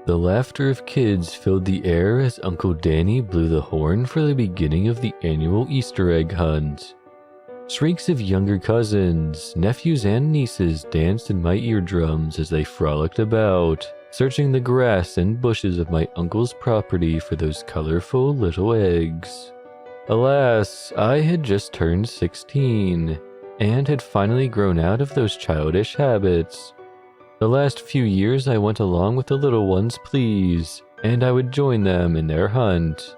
The laughter of kids filled the air as Uncle Danny blew the horn for the beginning of the annual Easter egg hunt. Shrieks of younger cousins, nephews, and nieces danced in my eardrums as they frolicked about, searching the grass and bushes of my uncle's property for those colorful little eggs. Alas, I had just turned 16, and had finally grown out of those childish habits. The last few years I went along with the little ones' pleas, and I would join them in their hunt.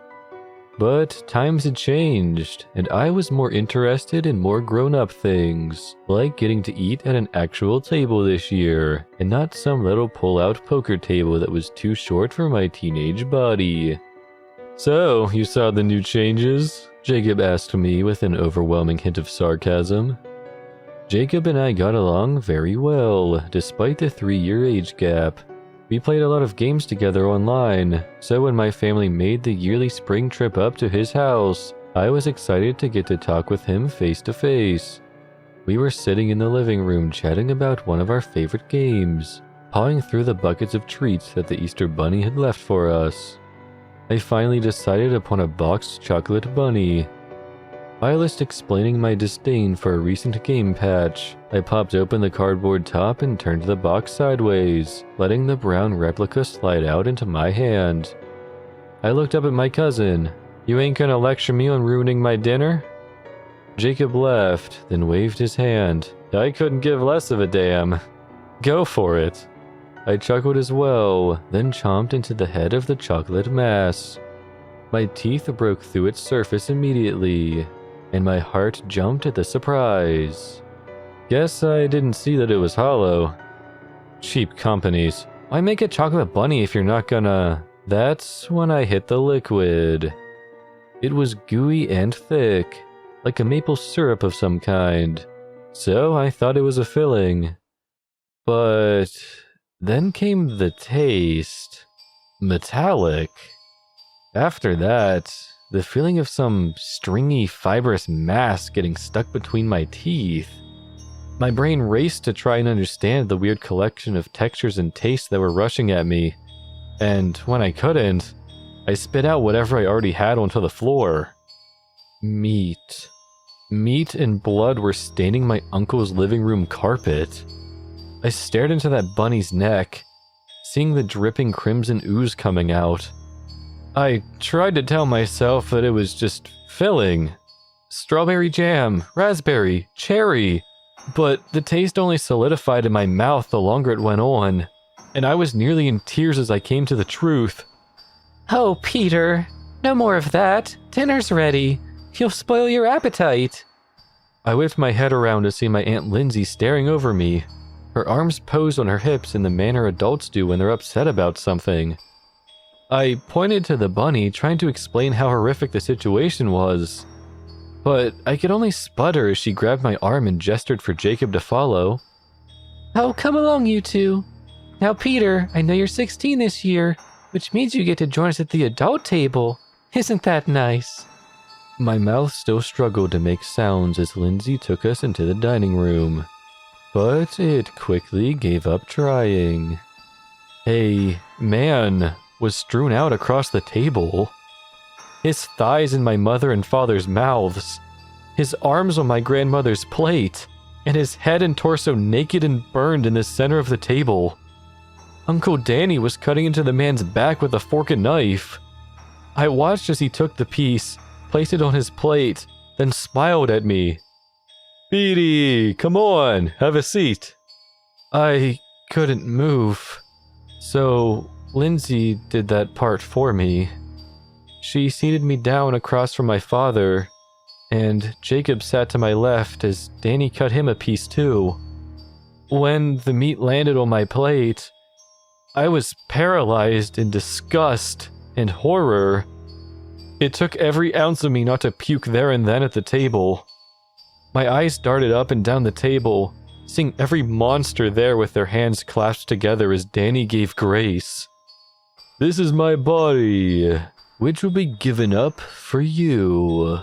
But times had changed, and I was more interested in more grown-up things, like getting to eat at an actual table this year, and not some little pull-out poker table that was too short for my teenage body. "So, you saw the new changes?" Jacob asked me with an overwhelming hint of sarcasm. Jacob and I got along very well, despite the 3-year age gap. We played a lot of games together online, so when my family made the yearly spring trip up to his house, I was excited to get to talk with him face to face. We were sitting in the living room chatting about one of our favorite games, pawing through the buckets of treats that the Easter Bunny had left for us. I finally decided upon a boxed chocolate bunny. Whilst explaining my disdain for a recent game patch, I popped open the cardboard top and turned the box sideways, letting the brown replica slide out into my hand. I looked up at my cousin. "You ain't gonna lecture me on ruining my dinner?" Jacob laughed, then waved his hand. "I couldn't give less of a damn. Go for it." I chuckled as well, then chomped into the head of the chocolate mass. My teeth broke through its surface immediately, and my heart jumped at the surprise. Guess I didn't see that it was hollow. Cheap companies. Why make a chocolate bunny if you're not gonna... That's when I hit the liquid. It was gooey and thick, like a maple syrup of some kind, so I thought it was a filling. But then came the taste. Metallic. After that, the feeling of some stringy, fibrous mass getting stuck between my teeth. My brain raced to try and understand the weird collection of textures and tastes that were rushing at me, and when I couldn't, I spit out whatever I already had onto the floor. Meat. Meat and blood were staining my uncle's living room carpet. I stared into that bunny's neck, seeing the dripping crimson ooze coming out. I tried to tell myself that it was just filling. Strawberry jam, raspberry, cherry. But the taste only solidified in my mouth the longer it went on, and I was nearly in tears as I came to the truth. "Oh, Peter, no more of that. Dinner's ready. You'll spoil your appetite." I whipped my head around to see my Aunt Lindsay staring over me, her arms posed on her hips in the manner adults do when they're upset about something. I pointed to the bunny, trying to explain how horrific the situation was, but I could only sputter as she grabbed my arm and gestured for Jacob to follow. "Oh, come along, you two. Now, Peter, I know you're 16 this year, which means you get to join us at the adult table. Isn't that nice?" My mouth still struggled to make sounds as Lindsay took us into the dining room, but it quickly gave up trying. A man was strewn out across the table. His thighs in my mother and father's mouths, his arms on my grandmother's plate, and his head and torso naked and burned in the center of the table. Uncle Danny was cutting into the man's back with a fork and knife. I watched as he took the piece, placed it on his plate, then smiled at me. "Petey, come on, have a seat." I couldn't move, so Lindsay did that part for me. She seated me down across from my father, and Jacob sat to my left as Danny cut him a piece too. When the meat landed on my plate, I was paralyzed in disgust and horror. It took every ounce of me not to puke there and then at the table. My eyes darted up and down the table, seeing every monster there with their hands clasped together as Danny gave grace. "This is my body, which will be given up for you."